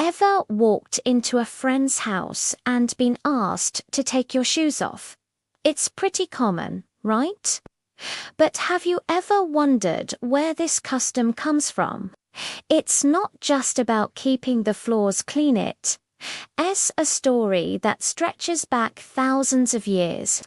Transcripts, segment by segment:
Ever walked into a friend's house and been asked to take your shoes off? It's pretty common, right? But have you ever wondered where this custom comes from? It's not just about keeping the floors clean. It's a story that stretches back thousands of years,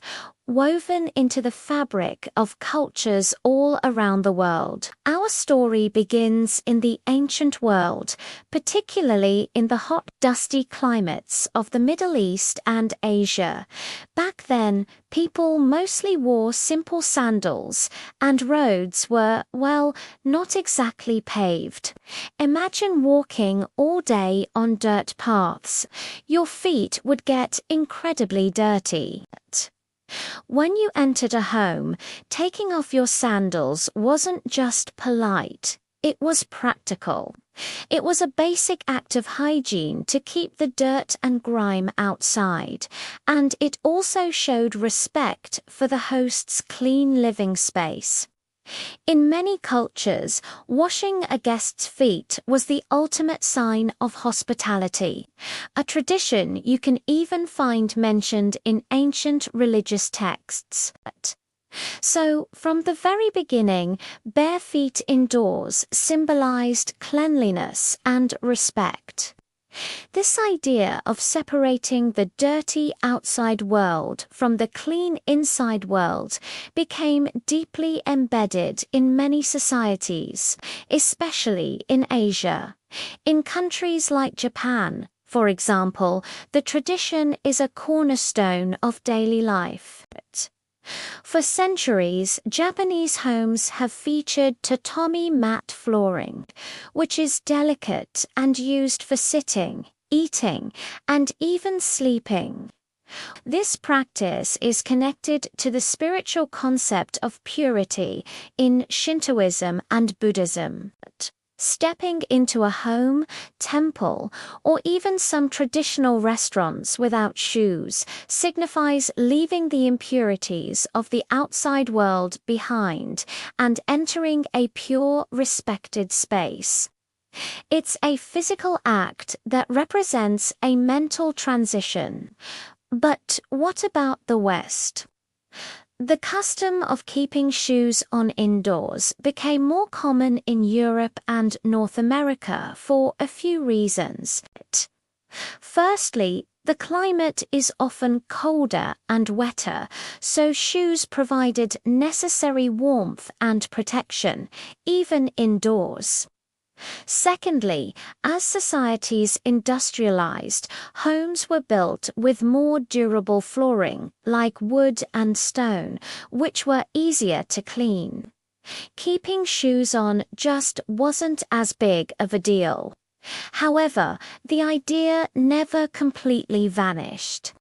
woven into the fabric of cultures all around the world. Our story begins in the ancient world, particularly in the hot, dusty climates of the Middle East and Asia. Back then, people mostly wore simple sandals, and roads were, well, not exactly paved. Imagine walking all day on dirt paths. Your feet would get incredibly dirty. When you entered a home, taking off your sandals wasn't just polite, it was practical. It was a basic act of hygiene to keep the dirt and grime outside, and it also showed respect for the host's clean living space. In many cultures, washing a guest's feet was the ultimate sign of hospitality, a tradition you can even find mentioned in ancient religious texts. So, from the very beginning, bare feet indoors symbolized cleanliness and respect. This idea of separating the dirty outside world from the clean inside world became deeply embedded in many societies, especially in Asia. In countries like Japan, for example, the tradition is a cornerstone of daily life. For centuries, Japanese homes have featured tatami mat flooring, which is delicate and used for sitting, eating, and even sleeping. This practice is connected to the spiritual concept of purity in Shintoism and Buddhism. Stepping into a home, temple, or even some traditional restaurants without shoes signifies leaving the impurities of the outside world behind and entering a pure, respected space. It's a physical act that represents a mental transition. But what about the West? The custom of keeping shoes on indoors became more common in Europe and North America for a few reasons. Firstly, the climate is often colder and wetter, so shoes provided necessary warmth and protection, even indoors. Secondly, as societies industrialized, homes were built with more durable flooring, like wood and stone, which were easier to clean. Keeping shoes on just wasn't as big of a deal. However, the idea never completely vanished.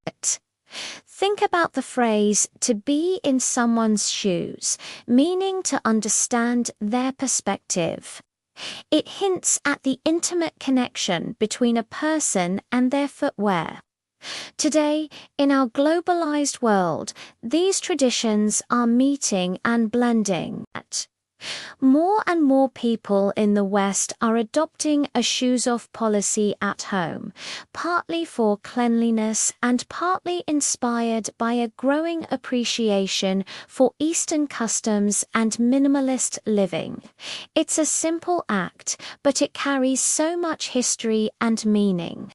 Think about the phrase "to be in someone's shoes," meaning to understand their perspective. It hints at the intimate connection between a person and their footwear. Today, in our globalized world, these traditions are meeting and blending. More and more people in the West are adopting a shoes-off policy at home, partly for cleanliness and partly inspired by a growing appreciation for Eastern customs and minimalist living. It's a simple act, but it carries so much history and meaning.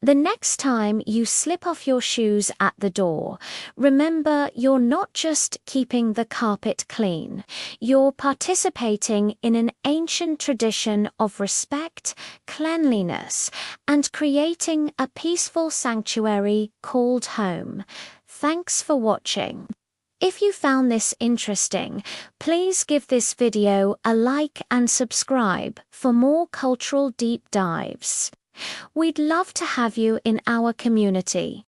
The next time you slip off your shoes at the door, remember you're not just keeping the carpet clean, you're participating in an ancient tradition of respect, cleanliness, and creating a peaceful sanctuary called home. Thanks for watching. If you found this interesting, please give this video a like and subscribe for more cultural deep dives. We'd love to have you in our community.